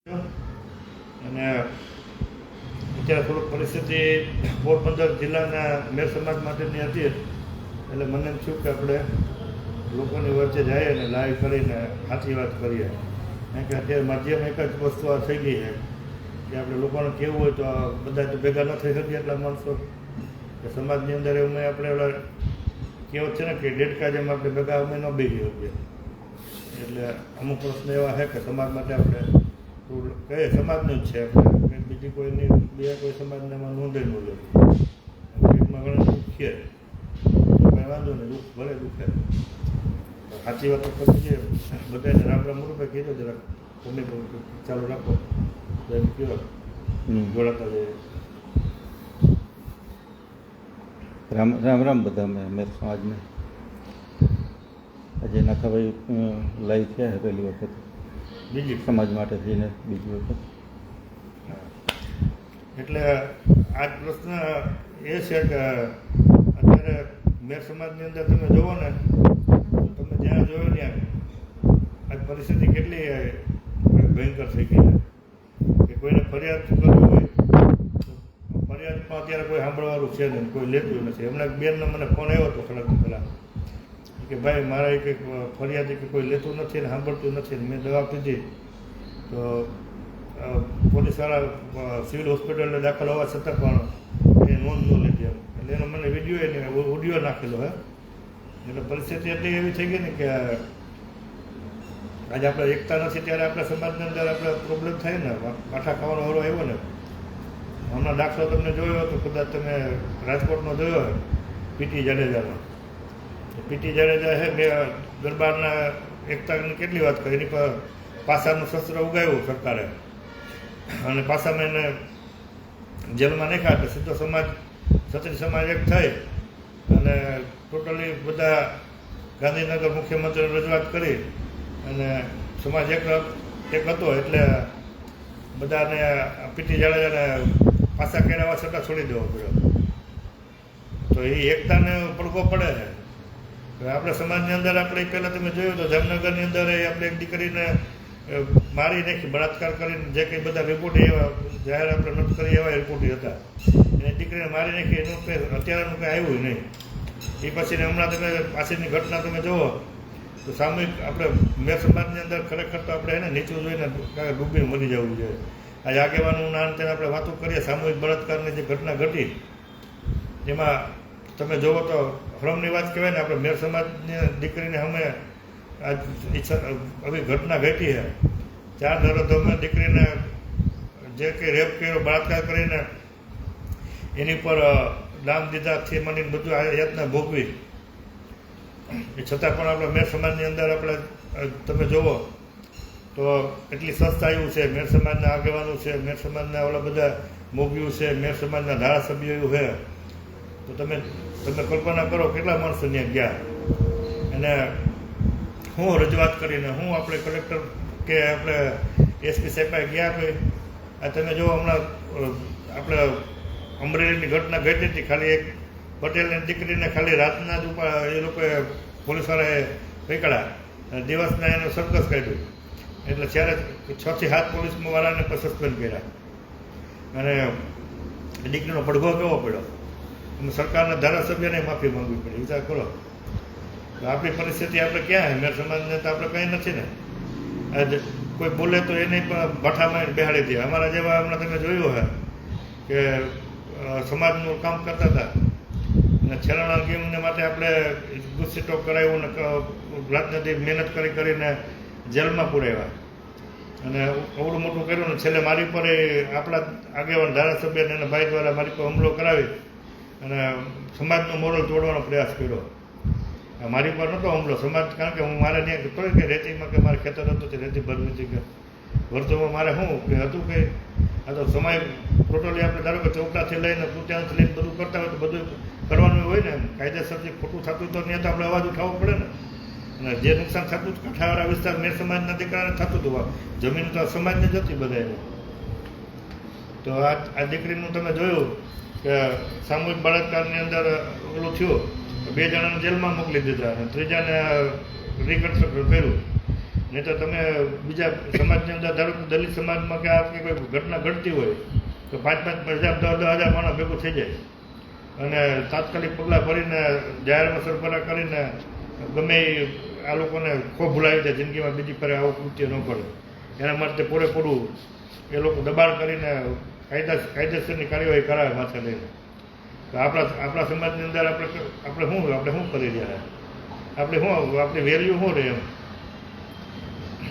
અને અત્યારે થોડુંક પરિસ્થિતિ પોરબંદર જિલ્લાના મેર સમાજ માટેની હતી, એટલે મને એમ થયું કે આપણે લોકોની વચ્ચે જઈએ અને લાઈવ કરીને સાચી વાત કરીએ. કારણ કે અત્યારે માધ્યમ એક જ વસ્તુ આ થઈ ગઈ છે કે આપણે લોકોને કહેવું હોય તો બધા તો ભેગા ન થઈ શકીએ એટલા માણસો કે સમાજની અંદર એવું આપણે ઓલા કહેવત છે ને કે ડેડકા જેમ આપણે ભેગા અમે ન બેસી શકીએ. એટલે અમુક પ્રશ્ન એવા છે કે સમાજ માટે આપણે કહે સમાજનું જ છે, આપણે બીજી કોઈની બીજા કોઈ સમાજને એમાં નોંધે ન લે. પેટમાં ઘણા દુઃખ છે, કંઈ વાંધો નહીં, દુઃખ ભલે દુઃખે. સાચી વાતો કરવી છે, બધાને રામ રામ રૂપે કીધો જરાક તમે ચાલુ રાખો તો એમ કહો જોડાતા જઈએ. રામ રામ રામ બધા મેર સમાજને. આજે નાથાભાઈ લાઈવ થયા છે પહેલી વખત બીજી સમાજ માટે થઈને બીજી વખત. એટલે આ પ્રશ્ન એ છે કે અત્યારે મેર સમાજની અંદર તમે જુઓ ને, તમે જ્યાં જોયો ત્યાં આ પરિસ્થિતિ કેટલી ભયંકર થઈ ગઈ છે કે કોઈને ફરિયાદ કરવી હોય તો ફરિયાદમાં અત્યારે કોઈ સાંભળવાનું છે નહીં, કોઈ લેતું નથી. હમણાં બેનનો મને ફોન આવ્યો હતો કલાક પહેલાં કે ભાઈ મારા કંઈક ફરિયાદી કે કોઈ લેતું નથી ને સાંભળતું નથી ને મેં દવા પીધી તો પોલીસવાળા સિવિલ હોસ્પિટલને દાખલ હોવા છતાં પણ એ નોંધ ન લીધી એમ. એટલે એનો મને વિડીયો એને ઓડિયો નાખેલો હે. એટલે પરિસ્થિતિ એટલી એવી થઈ ગઈ ને કે આજે આપણે એકતા નથી ત્યારે આપણા સમાજની અંદર આપણે પ્રોબ્લેમ થાય ને, પાઠા ખાવાનો વારો આવ્યો ને. હમણાં દાખલો તમને જોયો તો કદાચ તમે રાજકોટનો જોયો હોય પીટી જાડેજાનો. પીટી જાડેજા છે બે દરબારના એકતાની કેટલી વાત કરી, એની પર પાસાનું શસ્ત્ર ઉગાવ્યું સરકારે અને પાસામાં એને જેલમાં નાખ્યા. એટલે સીધો સમાજ ક્ષત્રિય સમાજ એક થઈ અને ટોટલી બધા ગાંધીનગર મુખ્યમંત્રીને રજૂઆત કરી અને સમાજ એક હતો. એટલે બધાને પીટી જાડેજાને પાસા કેળવવા છતાં છોડી દેવો પડ્યો. તો એ એકતાને પડઘો પડે છે. આપણા સમાજની અંદર આપણે પહેલાં તમે જોયું તો જામનગરની અંદર આપણે એક દીકરીને મારી નાખી, બળાત્કાર કરીને જે કંઈ બધા રિપોર્ટ એવા જાહેર આપણે નોટ કરી એવા રિપોર્ટ હતા, એને દીકરીને મારી નાખી. એનું કંઈ અત્યારનું કંઈ આવ્યું નહીં. એ પછીને હમણાં તમે પાછળની ઘટના તમે જુઓ તો સામૂહિક આપણે મેર સમાજની અંદર ખરેખર તો આપણે એને નીચું જોઈને ડૂબીને મરી જવું જોઈએ. આજે આગેવાનું નામ તેને આપણે વાતો કરીએ, સામૂહિક બળાત્કારની જે ઘટના ઘટી એમાં તમે જુઓ તો હરમની વાત કહેવાય ને. આપણે મેર સમાજની દીકરીને અમે આજ આવી ઘટના ઘટી છે. 4 નરોધમે દીકરીને જે કંઈ રેપ કર્યો, બળાત્કાર કરીને એની પર દામ દીધાથી મને બધું આ યાતના ભોગવી, એ છતાં પણ આપણે મેર સમાજની અંદર આપણે તમે જુઓ તો એટલી સંસ્થા એવું છે, મેર સમાજના આગેવાનો છે, મેર સમાજના ઓલા બધા મોગીઓ છે, મેર સમાજના ધારાસભ્યો એવું છે. તો તમે કલ્પના કરો કેટલા માણસો ત્યાં ગયા અને હું રજૂઆત કરીને હું આપણે કલેક્ટર કે આપણે એસપી સાહેબ ગયા કોઈ. આ તમે જો હમણાં આપણે અમરેલીની ઘટના ઘટી હતી, ખાલી એક પટેલની દીકરીને ખાલી રાતના જ ઉપર એ લોકોએ પોલીસવાળાએ પકડ્યા અને દિવસના એનું સરઘસ કાઢ્યું. એટલે ત્યારે 6 થી 7 પોલીસવાળાને પણ સસ્પેન્ડ કર્યા અને દીકરીનો પડઘો કેવો પડ્યો. અમે સરકારના ધારાસભ્યને માફી માંગવી પડી. વિચાર કરો તો આપણી પરિસ્થિતિ આપણે ક્યાં છે? મેર સમાજને તો આપણે કંઈ નથી ને. આજે કોઈ બોલે તો એને પણ ભઠ્ઠામાં બેહાડી દે. અમારા જેવા હમણાં તમે જોયું છે કે સમાજનું કામ કરતા હતા અને છેલ્લાના ગેમને માટે આપણે ગુસ્સીટો કરાવ્યું ને રાતનાથી મહેનત કરીને જેલમાં પુરાવ્યા અને અવડું મોટું કર્યું ને છેલ્લે મારી પર આપણા આગેવાન ધારાસભ્યને એના ભાઈ દ્વારા મારી પર હુમલો કરાવી અને સમાજનું મોરલ તોડવાનો પ્રયાસ કર્યો. મારી પર નહોતો હુમલો સમાજ, કારણ કે હું મારે ત્યાં તોય કે રેતીમાં કે મારે ખેતર હતું તે રેતી ભરવી હતી કે વર્તોમાં મારે શું કે હતું કે આ તો સમય ટોટલી આપણે ધારો કે ચોપડાથી લઈને પૂત્યાંથી લઈને બધું કરતા હોય તો બધું કરવાનું હોય ને. કાયદેસરથી ખોટું થતું તો ત્યાં તો આપણે અવાજ ઉઠાવવો પડે ને. અને જે નુકસાન થતું કાંઠાવાળા વિસ્તાર મેર સમાજના દીકરાને થતું હતું, જમીન તો સમાજને જ હતી બધાને. તો આ દીકરીનું તમે જોયું કે સામૂહિક બળાત્કારની અંદર ઓલું થયું, 2 જણાને જેલમાં મોકલી દીધા અને 3જાને રિકન્સ્ટ્રક્શન કર્યું. નહીં તો તમે બીજા સમાજની અંદર ધારો કે દલિત સમાજમાં કે આ કોઈ ઘટના ઘટતી હોય તો 5,000 10,000 માણસ ભેગું થઈ જાય અને તાત્કાલિક પગલાં ભરીને જાહેરમાં સરભરા કરીને ગમે આ લોકોને ખૂબ ભૂલાવી દે જિંદગીમાં બીજી ફરે આવું કૃત્ય ન કરે. એના માટે પૂરેપૂરું એ લોકો દબાણ કરીને કાયદેસરની કાર્યવાહી કરાવે માથે લઈને. તો આપણા સમાજની અંદર આપણે શું કરી રહ્યા આપણી વેલ્યુ શું રહે એમ.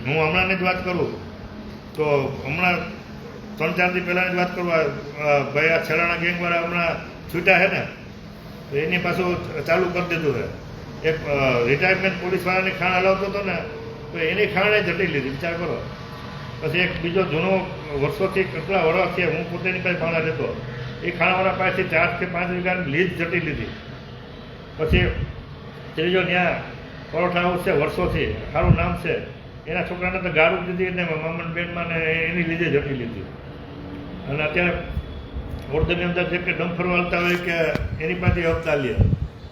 હું હમણાંની જ વાત કરું તો હમણાં 3-4 દી પહેલાંની જ વાત કરું ભાઈ આ છેલાણા ગેંગવાળા હમણાં છૂટ્યા છે ને તો એની પાછું ચાલુ કરી દીધું છે. એક રિટાયરમેન્ટ પોલીસવાળાની ખાણ હલાવતો હતો ને તો એની ખાણે જટી લીધી વિચાર કરો. પછી એક બીજો જૂનો વર્ષોથી કેટલા વર્ષથી હું પોતેની પાસે ભાણા લેતો એ ખાણાવાળા પાસેથી 4 કે 5 વીઘાની લીઝ જટી લીધી. પછી ત્રીજો ત્યાં પરોઠા હાઉસ છે વર્ષોથી સારું નામ છે એના છોકરાને તો ગારું દીધી ને મામન બેનમાં ને એની લીધે જટી લીધી. અને અત્યારે ઓરદની અંદર જે કે ડમ્ફર વાળતા હોય કે એની પાસે હપ્તા લે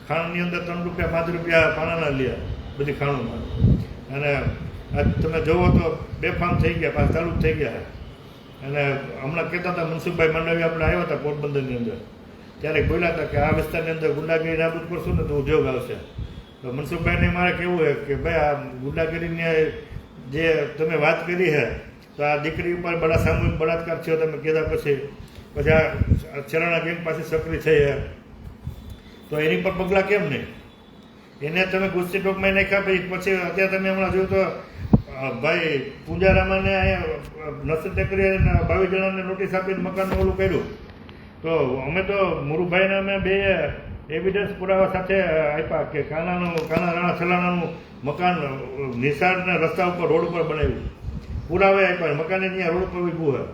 ખાણની અંદર 3 રૂપિયા 5 રૂપિયા પાણાના લે બધી ખાણોમાં. અને તમે જુઓ તો બેફામ થઈ ગયા પાછા ચાલુ જ થઈ ગયા. અને હમણાં કહેતા હતા મનસુખભાઈ માંડવી આપણે આવ્યા હતા પોરબંદરની અંદર ત્યારે બોલ્યા હતા કે આ વિસ્તારની અંદર ગુંડાગીરી નાબૂદ કરશું ને તો ઉદ્યોગ આવશે. તો મનસુખભાઈને મારે કહેવું છે કે ભાઈ આ ગુંડાગીરીને જે તમે વાત કરી છે તો આ દીકરી ઉપર સામૂહિક બળાત્કાર થયો તમે કીધા પછી આ છેલાણા ગેંગ પાસે સક્રિય થઈ છે તો એની પર પગલાં કેમ નહીં? એને તમે ગુસ્સી ટોકમાં નાખ્યા પછી અત્યારે તમે હમણાં જોયું તો ભાઈ પૂંજારામાને અહીંયા નસર ટેકરી 22 જણાને નોટિસ આપીને મકાનનું ઓલું કર્યું. તો અમે તો મુરુભાઈને અમે બે એવિડન્સ પુરાવા સાથે આપ્યા કે કાના રાણા છલાણાનું મકાન નિશાળના રસ્તા ઉપર રોડ ઉપર બનાવ્યું. પુરાવે આપ્યા મકાને ત્યાં રોડ ઉપર ઊભું હોય.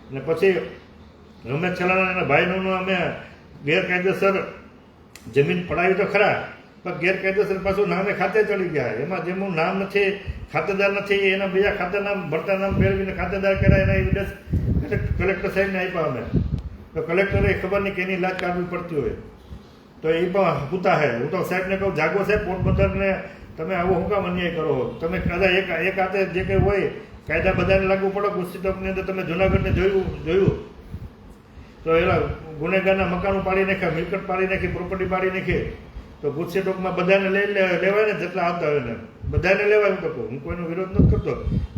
અને પછી રમેશ છલાણા એના ભાઈનું અમે ગેરકાયદેસર જમીન પડાવી તો ખરા પણ ગેરકાયદેસર પાછું નામે ખાતે ચડી ગયા. એમાં જેમનું નામ નથી ખાતેદાર નથી એના બીજા ખાતે નામ ભરતા નામ મેળવીને ખાતેદાર કર્યા એના એવિડન્સ કલેક્ટર સાહેબને આપ્યા અમે. તો કલેક્ટરે ખબર નહીં કે એની લાજ કાઢવી પડતી હોય તો એ પણ પૂતા છે. હું તો સાહેબને કહું જાગો સાહેબ પોરબંદરને તમે આવો શું કામ અન્યાય કરો? તમે કદાચ એક હાથે જે કંઈ હોય કાયદા બધાને લાગુ પડો. ગુસ્સી ટોકની અંદર તમે જુનાગઢને જોયું તો એના ગુનેગારના મકાનો પાડી નાખ્યા, મિલકત પાડી નાખી, પ્રોપર્ટી પાડી નાખી. તો ગુસ્સી ટોકમાં બધાને લેવાય ને જેટલા આવતા હોય ને બધાને લેવાય. હું કહું હું કોઈનો વિરોધ નથી કરતો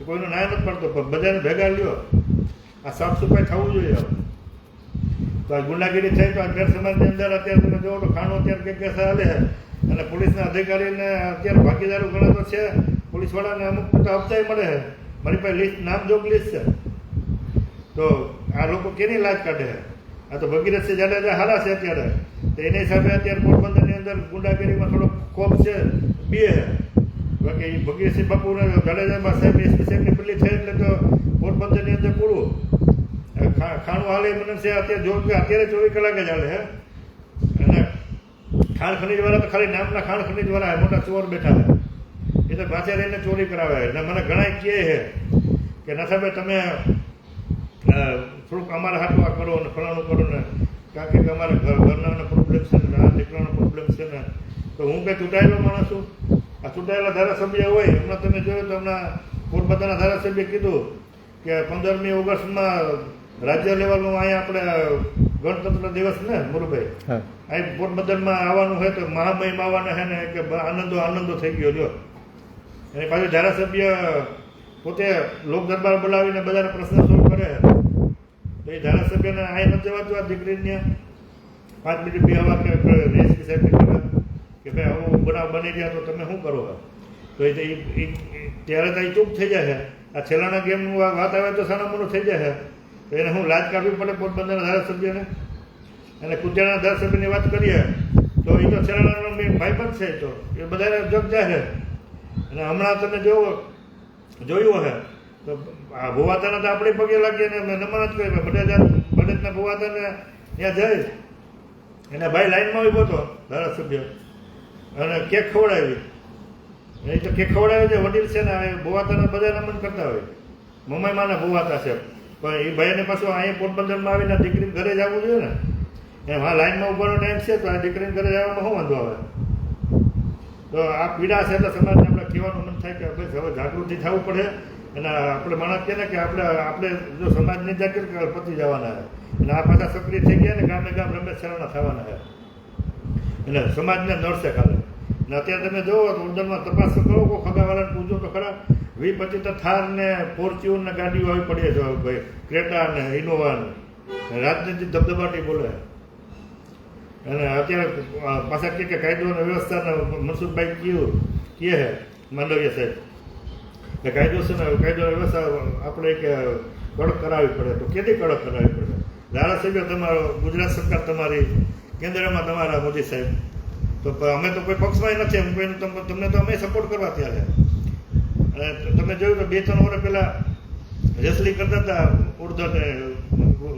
કોઈનો ન્યાય નથી પડતો પણ બધાને ભેગા લ્યો. આ સાફ સફાઈ થવું જોઈએ. તો આ ગુંડાગીરી થઈ તો આ ગેર સમાજની અંદર અત્યારે તમે જોવો તો ખાણો અત્યારે કે ચાલે છે અને પોલીસના અધિકારીને અત્યારે ભાગીદારો ઘણા તો છે. પોલીસવાળાને અમુક તો હપ્તાય મળે છે. મારી પાસે લિસ્ટ નામજોગ લિસ્ટ છે. તો આ લોકો કેની લાજ કાઢે છે? આ તો ભગીરથસિંહ જાડેજા હારા છે અત્યારે તો એની હિસાબે અત્યારે પોરબંદરની અંદર ગુંડાગીરીમાં થોડો ખોફ છે બે છે. બાકી ભગીરથસિંહ બાપુને જાડેજામાં સાહેબ એસપી સાહેબની પેલી થઈ એટલે તો પોરબંદરની અંદર પૂરું ખાણું હાલે મને છે અત્યારે જો કે અત્યારે 24 કલાકે જ હાલે હે. અને ખાણ ખનીજવાળા તો ખાલી નામના ખાણ ખનીજવાળા મોટા ચોર બેઠા છે. એ તો પાછળ રહીને ચોરી કરાવે. એટલે મને ઘણા કહે છે કે ના સાહેબ તમે થોડુંક અમારા હાથમાં આ કરો ને ફલાણું કરો ને કારણ કે અમારા ઘરના પ્રોબ્લેમ છે ને આ દીકરાનો પ્રોબ્લેમ છે ને. તો હું કંઈ ચૂંટાયેલો માણસ છું? આ ચૂંટાયેલા ધારાસભ્ય હોય હમણાં તમે જોયું તો હમણાં પોરબંદરના ધારાસભ્ય કીધું કે 15મી ઓગસ્ટમાં રાજ્ય લેવલનું અહીંયા આપણે ગણતંત્ર દિવસ ને મુરુભાઈ અહીં પોરબંદરમાં આવવાનું હોય તો મહામહિમ આવવાના છે ને કે આનંદો થઈ ગયો જો. એની પાછું ધારાસભ્ય પોતે લોક દરબાર બોલાવીને બધાને પ્રશ્ન સોલ્વ કરે. તો એ ધારાસભ્યને અહીં નથી જવાતું આ દીકરીને 5 મિનિટ બે હવા કે એસપી સાહેબને કહેવાય કે ભાઈ આવું બનાવ બની રહ્યા તો તમે શું કરો? તો એ ત્યારે તો એ ચૂપ થઈ જાય છે. આ છેલ્લાના ગેમનું વાત આવે તો સાના મોનું થઈ જાય છે. તો એને હું લાજ કાઢવી પડે પોરબંદરના ધારાસભ્યને. અને કુતિયાણા ધારાસભ્યની વાત કરીએ તો એ તો છેલ્લાનો ભાઈબંધ છે. તો એ બધાને જગ જાય છે. અને હમણાં તમે જોયું હશે તો આ ભુવાતાને તો આપણે પગે લાગીએ ને નમન જ કરી બડેજના ભુવાતાને ત્યાં જઈ એને ભાઈ લાઈનમાં ઉભો હતો ધારાસભ્ય અને કેક ખવડાવી. એ તો કેક ખવડાવી છે વડીલ છે ને ભુવાતાને બધા નમન કરતા હોય. મમ્માઈમાના ભુવાતા છે પણ એ ભાઈને પાછું અહીંયા પોરબંદરમાં આવીને દીકરીને ઘરે જવું જોઈએ ને. એમ હા લાઈનમાં ઉભાનો ટાઈમ છે તો આ દીકરીને ઘરે જવામાં શું વાંધો આવે? તો આ પીડા છે એટલે સમાજને આપણે કહેવાનું મન થાય કે બસ હવે જાગૃતિ થવું પડે અને આપણે માણસ કહે ને કે આપણે જો સમાજની જાગૃત પતી જવાના છે અને આ પાછા સક્રિય થઈ ગયા ને ગામે ગામ રમેશ સરાણા થવાના છે એટલે સમાજને નડશે ખાલે. અને અત્યારે તમે જુઓ તો ઉંદરમાં તપાસ કરો કોઈ ખગાવાળાને પૂછો તો ખરા 20-25 થાર ને ફોર્ચ્યુન ને ગાડીઓ આવી પડીએ છે ભાઈ, ક્રેટા ને ઇનોવા ને રાજનીતિ ધબધબાટી બોલે. અને અત્યારે પાછા કે કાયદો અને વ્યવસ્થાના મનસુખભાઈ કહે છે માંડવિયા સાહેબ કે કાયદો છે ને કાયદો વ્યવસ્થા આપણે કે કડક કરાવવી પડે. તો કેટલી કડક કરાવવી પડે? ધારાસભ્ય તમારો, ગુજરાત સરકાર તમારી, કેન્દ્રમાં તમારા મોદી સાહેબ, તો અમે તો કોઈ પક્ષમાં નથી, તમને તો અમે સપોર્ટ કરવા ત્યારે. અને તમે જોયું તો 2-3 વર્ષ પહેલાં રેસલિંગ કરતા હતા ઉડધર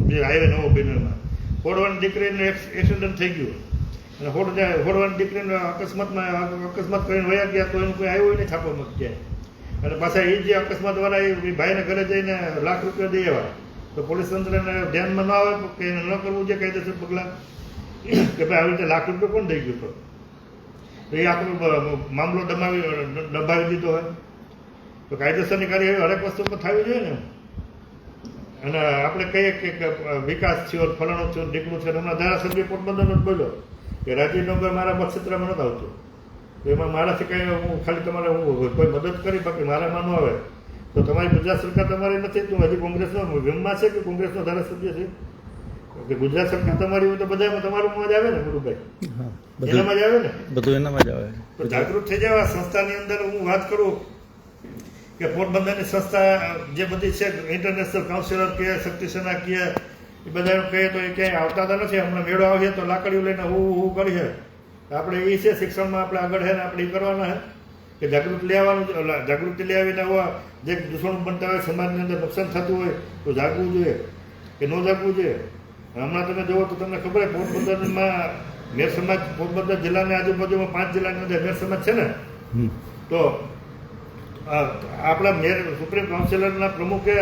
જે હાઈવે નવો બિનરમાં, હોડવાની દીકરીને એક્સિડન્ટ થઈ ગયું અને હોડવાની દીકરીને અકસ્માત કરીને વયા ગયા તો એનું કોઈ આવ્યું નહીં છાપો ક્યાંય. અને પાછા એ જે અકસ્માતવાળા એ ભાઈને ઘરે જઈને લાખ રૂપિયા દઈ આવ્યા. તો પોલીસ તંત્રને ધ્યાનમાં ન આવે કે એને ન કરવું છે કાયદેસર પગલાં કે ભાઈ આવી રીતે લાખ રૂપિયા કોણ દઈ ગયું? તો એ આખો મામલો દબાવી દીધો હોય તો કાયદેસરની કાર્યવાહી હરેક વસ્તુ પર થવી જોઈએ ને. અને આપણે કહીએ કે વિકાસ થયો, ફલાણો થયો, દીકરું છે. હમણાં ધારાસભ્ય પોરબંદરનો જ બોલ્યો કે રાજીવનગર મારા મતક્ષેત્રમાં નથી આવતું, તો એમાં મારાથી કંઈ હું ખાલી તમારે હું કોઈ મદદ કરી બાકી મારામાં ન આવે તો તમારી ગુજરાત સરકાર તમારી નથી, તું હજી કોંગ્રેસનો વિમમાં છે કે કોંગ્રેસનો ધારાસભ્ય છે? કે ગુજરાત સરકાર તમારી હોય તો બધામાં તમારું મજ આવે ને ગુરુભાઈ, એનામાં જ આવે ને, બધું એનામાં જ આવે. તો જાગૃત થઈ જાવ. સંસ્થાની અંદર હું વાત કરું કે પોરબંદરની સંસ્થા જે બધી છે, ઇન્ટરનેશનલ કાઉન્સિલર કે શક્તિ સેના કે એ બધા કહીએ તો એ ક્યાંય આવતા તો નથી. હમણાં મેળો આવીએ તો લાકડીઓ લઈને હું કરીએ. આપણે એ છે શિક્ષણમાં આપણે આગળ છે ને આપણે એ કરવાના છે કે જાગૃતિ લઈ આવવાનું, જાગૃતિ લઈ આવીને આવા જે દૂષણ બનતા હોય, સમાજની અંદર નુકસાન થતું હોય તો જાગવું જોઈએ કે ન જાગવું જોઈએ. હમણાં તમે જુઓ તો તમને ખબર છે પોરબંદરમાં મેર સમાજ, પોરબંદર જિલ્લાની આજુબાજુમાં 5 જિલ્લાની અંદર મેર સમાજ છે ને, તો આપણા મેર સુપ્રીમ કાઉન્સિલરના પ્રમુખે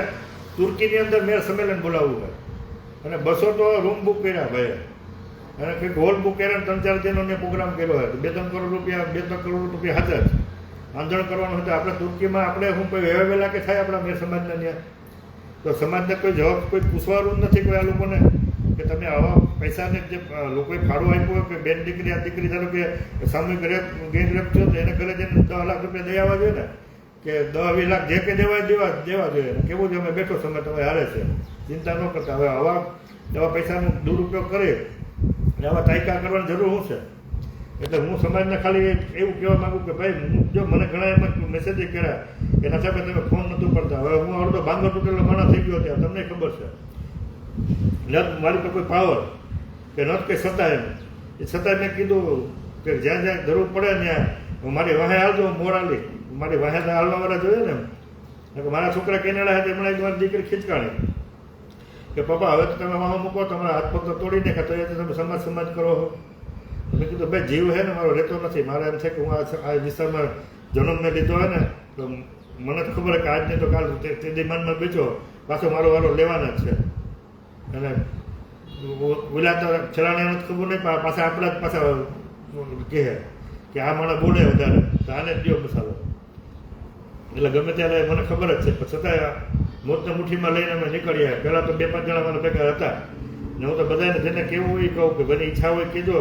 તુર્કીની અંદર મેર સંમેલન બોલાવવું હોય અને 200 તો રૂમ બુક કર્યા ભાઈ, અને કંઈક હોલ બુક કર્યા, 3-4 દિનનો પ્રોગ્રામ કર્યો હોય. 2-3 કરોડ રૂપિયા હાથે જ આંદોલન કરવાનું હતું. આપણે તુર્કીમાં આપણે શું કોઈ વેલા કે થાય આપણા મેર સમાજના ત્યાં? તો સમાજને કોઈ જવાબ કોઈ પૂછવાનું નથી કોઈ આ લોકોને કે તમે આવા પૈસાને જે લોકોએ ફાળો આપ્યો કે બેન દીકરી આ દીકરી ધારો કે સામૂહિક ગેંગ રેપ થયો તો એને ઘરે જઈને 10 લાખ રૂપિયા દઈ આવવા જોઈએ ને, કે 10-20 લાખ જે કે દેવા જોઈએ. કેવું છે અમે બેઠો સમય તમે હારે છે, ચિંતા ન કરતા. હવે આવા પૈસાનો દુરુપયોગ કરે અને આવા તાયકા કરવાની જરૂર શું છે? એટલે હું સમાજને ખાલી એવું કહેવા માગું કે ભાઈ, જો મને ઘણા એમાં મેસેજ કર્યા કે નથી આપણે તમે ફોન નહોતું કરતા. હવે હું અડધો ભાંગો તૂટેલો માણસ થઈ ગયો ત્યાં, તમને ખબર છે. ન મારી પર કોઈ પાવર કે ન કંઈ સત્તા એમ. એ છતાં મેં કીધું કે જ્યાં જ્યાં જરૂર પડે ત્યાં મારી વાહે હાલજો, મોરાલી મારી વાહે હાલવાવાળા જોઈએ ને એમ. કે મારા છોકરા કેનેડા હતા, એમણે મારી દીકરી ખીચકાણી કે પપ્પા હવે તો તમે વાહો મૂકો, તમારા હાથ પગ તો તોડી નાખ્યા, તો તમે સમાજ કરો છો. મેં કીધું ભાઈ જીવ છે ને મારો રહેતો નથી. મારે એમ છે કે હું આ વિસ્તારમાં જન્મ મેં લીધો હોય ને તો મને જ ખબર કે આજ નહીં તો કાલ તે દિમાનમાં બેઠો પાછો મારો વારો લેવાના જ છે. અને બોલાતા ચલાણાને જ ખબર નહીં, પાછા આપણા જ પાછા કહે કે આ માણસ બોલે વધારે તો આને જ દો મસાલો. એટલે ગમે ત્યારે મને ખબર જ છે, પણ છતાંય મોતને મુઠ્ઠીમાં લઈને અમે નીકળ્યા. પહેલાં તો 2-5 જણા મારા ભેગા હતા ને હું તો બધાને જેને કેવું હોય કહું કે બની ઈચ્છા હોય કીધો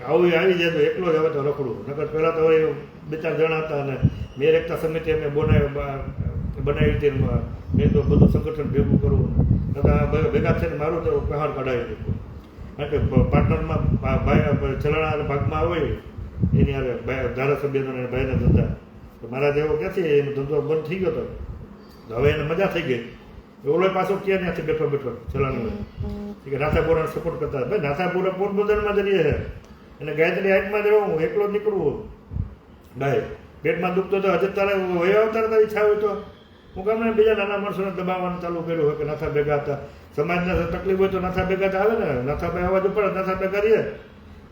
આવું આવી જાય તો એકલો જ આવે તો રખડું. નકર પહેલાં તો 2-4 જણા હતા અને મેર એકતા સમિતિ અમે બનાવી હતી. મેં તો બધું સંગઠન ભેગું કરવું નતા ભેગા થઈને મારું તો પહાડ કઢાવી દીધું. કારણ કે પાર્ટનરમાં ભાઈ ચલાણા ભાગમાં હોય એની હારે ધારાસભ્યનો અને ભાઈના ધંધા, તો મારા જેવો ક્યાંથી એનો ધંધો બંધ થઈ ગયો હતો. હવે એને મજા થઈ ગઈ. ઓલો પાછો ક્યાં ત્યાંથી બેઠો ચલાણો કે નાથાપુરાને સપોર્ટ કરતા. ભાઈ નાથાપુરા પોરબંદરમાં જ રહીએ છે અને ગાયત્રી હાઈટમાં જ રહું, હું એકલો જ નીકળવું. ભાઈ પેટમાં દુખતો તો હજુ તારે વયો અવતારતા ઈચ્છા હોય તો હું કામને બીજા નાના માણસોને દબાવવાનું ચાલુ કર્યું હોય કે નાથા ભેગા હતા. સમાજને તકલીફ હોય તો નાથા ભેગા તો આવે ને, નાથાભાઈ અવાજ ઉપર નાથા ભેગા રહીએ.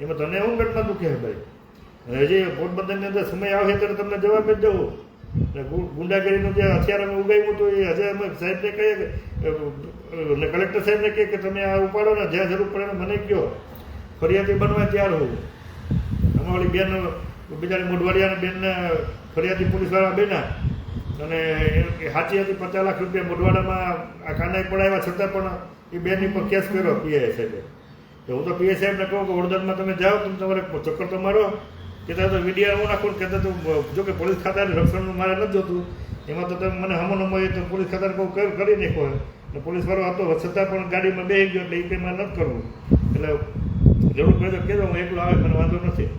એમાં તને હું પેટમાં દુખે ભાઈ. અને હજી પોરબંદરની અંદર સમય આવે ત્યારે તમને જવાબ જ દઉં. ગુંડાગીરીનું જે હથિયાર અમે ઉગાવ્યું હતું એ હજે અમે સાહેબને કહીએ ને કલેક્ટર સાહેબને કહીએ કે તમે આ ઉપાડો ને જ્યાં જરૂર પડે મને કહો, ફરિયાદી બનવા તૈયાર હોવું. આમાં ઓલી બેન બિચારી મોઢવાડિયાની બેનને ફરિયાદી પોલીસવાળા બેના અને એ સાચી હતી 50 લાખ રૂપિયા મોઢવાડામાં આ કાનાઈ પડાવ્યા છતાં પણ એ બેનની પર કેસ કર્યો પીઆઈ સાહેબે. તો હું તો પીઆઈ સાહેબને કહું કે વડોદરામાં તમે જાઓ તમે તમારે ચક્કર તો મારો કહેતા તો વિડીયો હું નાખું કહેતા તો જો કે પોલીસ ખાતાને રક્ષણનું મારે નથી જોતું એમાં તો તમે મને હમો તો પોલીસ ખાતાને કહું કરી નાખો એટલે પોલીસવાળો હતો છતાં પણ ગાડીમાં બેસી ગયો એટલે એ કંઈ મારે નથી કરવું. એટલે જરૂર પડે તો કહેજો હું એકલો આવે મને વાંધો નથી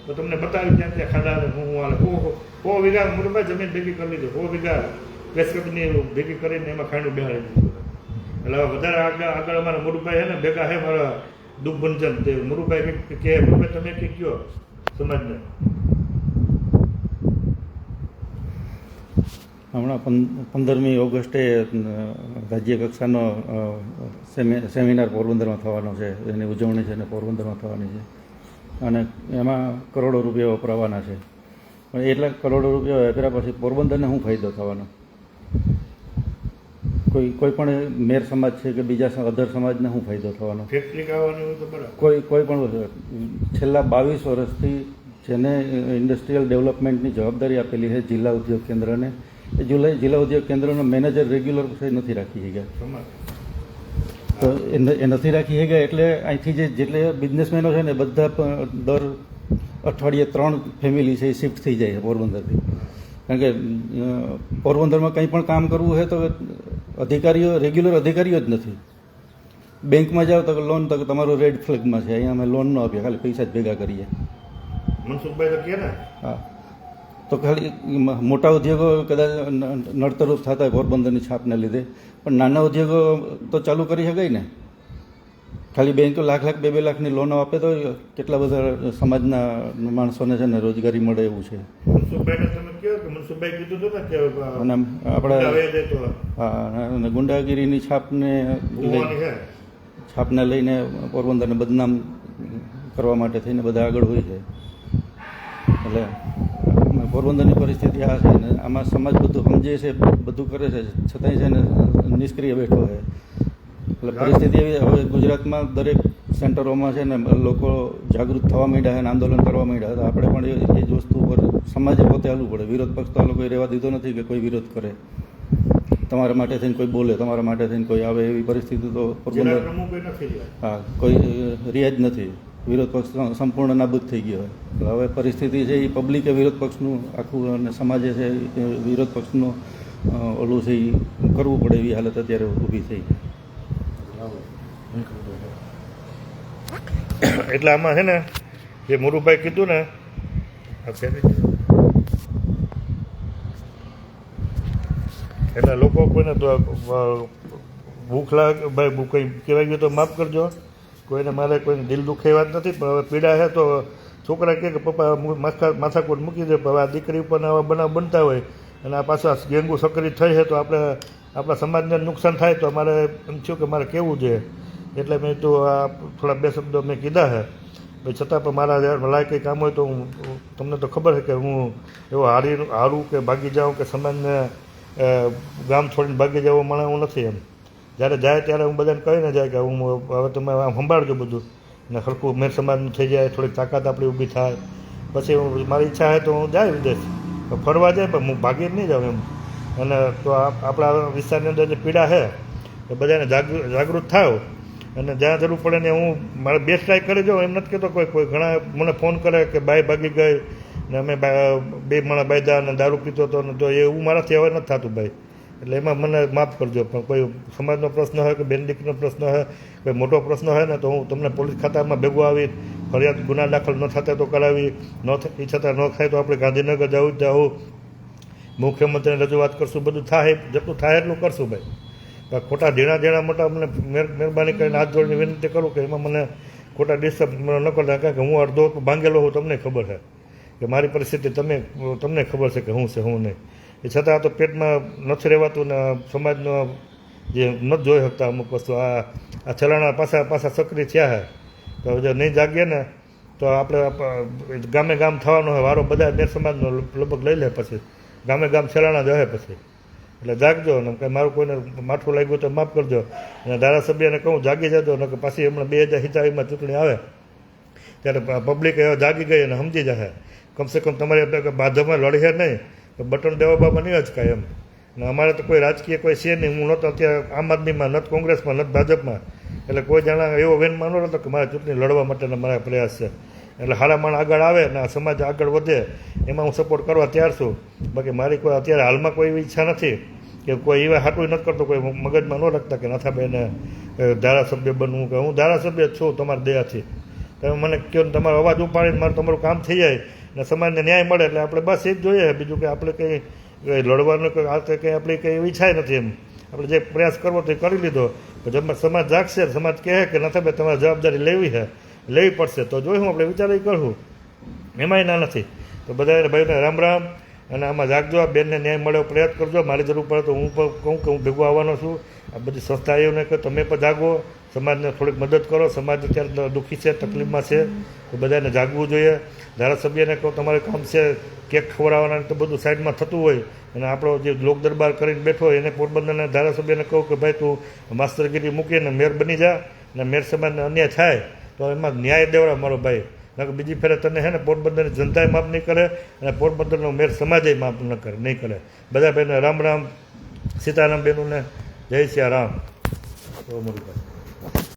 તો તમને બતાવી ત્યાં ત્યાં ખાડા હું હાલે 100 વીઘા મોટુભાઈ જમીન ભેગી કરી લીધું 100 વીઘા પ્રેસકપની ભેગી કરીને એમાં ખાંડું બેહાડી દીધું. એટલે હવે વધારે આગળ અમારા મોટુભાઈ છે ને ભેગા છે મારા દુઃખભંજન તે મોટુભાઈ કે મોટુભાઈ તમે કંઈક કહો સમાજને. હમણાં 15મી ઓગસ્ટે રાજ્ય કક્ષાનો સેમિનાર પોરબંદરમાં થવાનો છે, એની ઉજવણી છે અને પોરબંદરમાં થવાની છે અને એમાં કરોડો રૂપિયા વપરાવાના છે. પણ એટલા કરોડો રૂપિયા વાપર્યા પછી પોરબંદરને શું ફાયદો થવાનો? કોઈ પણ મેર સમાજ છે કે બીજા અધર સમાજને શું ફાયદો થવાનો? ફેક્ટરી આવવાની તો બરાબર કોઈ પણ છેલ્લા 22 વર્ષથી જેને ઇન્ડસ્ટ્રીયલ ડેવલપમેન્ટની જવાબદારી આપેલી છે જિલ્લા ઉદ્યોગ કેન્દ્રને, એ જિલ્લા ઉદ્યોગ કેન્દ્રનો મેનેજર રેગ્યુલર નથી રાખી શક્યા. તો એ નથી રાખી શક્યા એટલે અહીંથી જેટલે બિઝનેસમેનો છે ને બધા દર અઠવાડિયે 3 ફેમિલી છે એ શિફ્ટ થઈ જાય છે પોરબંદરથી. કારણ કે પોરબંદરમાં કંઈ પણ કામ કરવું હોય તો રેગ્યુલર અધિકારીઓ જ નથી. બેંકમાં જાઓ તો લોન તો તમારું રેડ ફ્લેગમાં છે, અહીંયા અમે લોન ન આપીએ, ખાલી પૈસા જ ભેગા કરીએ. મનસુખભાઈ તો કહે ને હા, તો ખાલી મોટા ઉદ્યોગો કદાચ નડતરરૂપ થતા હોય પોરબંદરની છાપને લીધે, પણ નાના ઉદ્યોગો તો ચાલુ કરી શકાય ને. ખાલી બેંકો લાખ 2 લાખની લોનો આપે તો કેટલા બધા સમાજના માણસોને છે ને રોજગારી મળે એવું છે. મનસુખભાઈને તમે કહો કે મનસુખભાઈ કીધું હતું ને કે અને આપણે હા, અને ગુંડાગીરીની છાપને લઈને પોરબંદરને બદનામ કરવા માટે થઈને બધા આગળ હોય છે. એટલે પોરબંદરની પરિસ્થિતિ આ છે ને આમાં સમાજ બધું સમજે છે, બધું કરે છે, છતાંય છે ને નિષ્ક્રિય બેઠો છે. એટલે પરિસ્થિતિ એવી હવે ગુજરાતમાં દરેક સેન્ટરોમાં છે ને લોકો જાગૃત થવા માંડ્યા છે અને આંદોલન કરવા માંડ્યા. તો આપણે પણ એ જ વસ્તુ પર સમાજે પોતે હાલવું પડે. વિરોધ પક્ષ તો આ લોકોએ રહેવા દીધો નથી કે કોઈ વિરોધ કરે, તમારા માટે થઈને કોઈ બોલે, તમારા માટે થઈને કોઈ આવે, એવી પરિસ્થિતિ તો પોરબંદર હા કોઈ રિયાજ નથી. વિરોધ પક્ષ સંપૂર્ણ નાબૂદ થઈ ગયો હોય. હવે પરિસ્થિતિ છે એ પબ્લિકે વિરોધ પક્ષનું આખું અને સમાજે છે વિરોધ પક્ષનું ઓલું છે એ કરવું પડે એવી હાલત અત્યારે ઊભી થઈ. એટલે આમાં છે ને જે મોરુભાઈ કીધું ને એટલે લોકો કોઈને તો ભૂખ લાગે ભાઈ કંઈ કહેવાય ગયું તો માફ કરજો, કોઈને મારે કોઈને દિલ દુખે એ વાત નથી. પણ હવે પીડા છે તો છોકરા કહે કે પપ્પા માથાકૂટ મૂકી દે. હવે આ દીકરી ઉપર આવા બનાવ બનતા હોય અને આ પાછા ગેંગુ સક્રિય થઈ છે તો આપણા સમાજને નુકસાન થાય તો અમારે એમ થયું કે મારે કહેવું જોઈએ. એટલે મેં તો આ થોડા 2 શબ્દો મેં કીધા છે. ભાઈ છતાં પણ મારા લાયક કંઈ કામ હોય તો હું તમને તો ખબર છે કે હું એવો હારું કે ભાગી જાઉં કે સમાજને ગામ છોડીને ભાગી જાવ મને હું નથી. એમ જ્યારે જાય ત્યારે હું બધાને કહીને જાય કે હું હવે તમે આમ સંભાળજો બધું ને સરખું મેર સમાજનું થઈ જાય, થોડીક તાકાત આપણી ઊભી થાય. પછી હું મારી ઈચ્છા હોય તો હું જાય વિદેશ ફરવા જાય, પણ હું ભાગી જ નહીં જાઉં એમ. અને તો આપણા વિસ્તારની અંદર જે પીડા છે એ બધાને જાગૃત થાવ અને જ્યાં જરૂર પડે ને હું મારે બેસ્ટ ટ્રાય કરી જાઉં. એમ નથી કહેતો કોઈ ઘણા મને ફોન કરે કે બાઈ ભાગી ગઈ ને અમે 2 માણસ બાયદા અને દારૂ પીતો હતો ને, તો એવું મારાથી હવે નથી થતું ભાઈ. એટલે એમાં મને માફ કરજો. પણ કોઈ સમાજનો પ્રશ્ન હોય કે બેન દીકરીનો પ્રશ્ન હોય, કોઈ મોટો પ્રશ્ન હોય ને તો હું તમને પોલીસ ખાતામાં ભેગું આવી ફરિયાદ ગુના દાખલ ન થતા તો કરાવી, ન એ છતાં ન થાય તો આપણે ગાંધીનગર જવું, મુખ્યમંત્રીને રજૂઆત કરશું, બધું થાય જેટલું થાય એટલું કરશું ભાઈ. ખોટા ઝીણા મોટા મને મહેરબાની કરીને હાથ જોડીને વિનંતી કરું કે એમાં મને ખોટા ડિસ્ટર્બ ન કરતા. કારણ કે હું અડધો ભાંગેલો હોઉં, તમને ખબર છે કે મારી પરિસ્થિતિ તમને ખબર છે કે હું છે હું નહીં. એ છતાં તો પેટમાં નથી રહેવાતું ને સમાજનો જે નથી જોઈ શકતા અમુક વસ્તુ આ ચલાણા પાછા સક્રિય થયા છે. તો જો નહીં જાગીએ ને તો આપણે ગામે ગામ થવાનો હોય વારો બધા મેર સમાજનો લગભગ લઈ લે, પછી ગામ ચલાણા જ રહે પછી. એટલે જાગજો ને કંઈ મારું કોઈને માઠું લાગ્યું તો માફ કરજો. અને ધારાસભ્યને કહું જાગી જજો ને કે પાછી હમણાં 2027માં ચૂંટણી આવે ત્યારે પબ્લિક જાગી ગઈ અને સમજી જશે કમસે કમ તમારી આપણે બાધમાં લડીએ નહીં તો બટન દેવા બાબા નહીં જ કાંઈ એમ. અને અમારે તો કોઈ રાજકીય કોઈ છે નહીં. હું નહોતો અત્યારે આમ આદમીમાં, નથી કોંગ્રેસમાં, નથી ભાજપમાં. એટલે કોઈ જણા એવો વેનમાં નહોતો કે મારે ચૂંટણી લડવા માટેના મારા પ્રયાસ છે. એટલે હારા માણ આગળ આવે ને આ સમાજ આગળ વધે એમાં હું સપોર્ટ કરવા તૈયાર છું. બાકી મારી કોઈ અત્યારે હાલમાં કોઈ એવી ઈચ્છા નથી કે કોઈ એવા હાટું નથી કરતો, કોઈ મગજમાં ન રાખતા કે નથાભાઈને ધારાસભ્ય બનવું. કે હું ધારાસભ્ય જ છું તમારી દયાથી. તમે મને કહો ને તમારો અવાજ ઉપાડીને મારે તમારું કામ થઈ જાય ને સમાજને ન્યાય મળે એટલે આપણે બસ એ જ જોઈએ. બીજું કે આપણે કંઈ લડવાનું કંઈ આ કંઈ આપણી કંઈ ઈચ્છા નથી એમ. આપણે જે પ્રયાસ કરવો તો એ કરી લીધો. પછી સમાજ જાગશે, સમાજ કહે કે નથાભાઈ તમારે જવાબદારી લેવી પડશે તો જોઈ હું આપણે વિચાર કરવું, એમાંય ના નથી. તો બધા ભાઈને રામ રામ. અને આમાં જાગજો, બેનને ન્યાય મળે પ્રયાસ કરજો. મારી જરૂર પડે તો હું પણ કહું કે હું ભેગો આવવાનો છું. આ બધી સંસ્થાઓને કહે તમે પણ જાગો, સમાજને થોડીક મદદ કરો. સમાજ અત્યારે દુઃખી છે, તકલીફમાં છે, તો બધાને જાગવું જોઈએ. ધારાસભ્યને કહો તમારે કામ છે કેક ખવડાવવાના, તો બધું સાઈડમાં થતું હોય અને આપણો જે લોક દરબાર કરીને બેઠો હોય એને પોરબંદરના ધારાસભ્યને કહું કે ભાઈ તું માસ્તરગીરી મૂકીને મેયર બની જા અને મેયર સમાજને અન્યાય થાય તો એમાં ન્યાય દેવડા મારો ભાઈ. બીજી ફેરે તને હે ને પોરબંદરની જનતાએ માફ નહીં કરે અને પોરબંદરનો મેયર સમાજે માફ નહીં કરે. બધા ભાઈને રામ રામ, સીતારામ બેનુને જય સિયા રામ.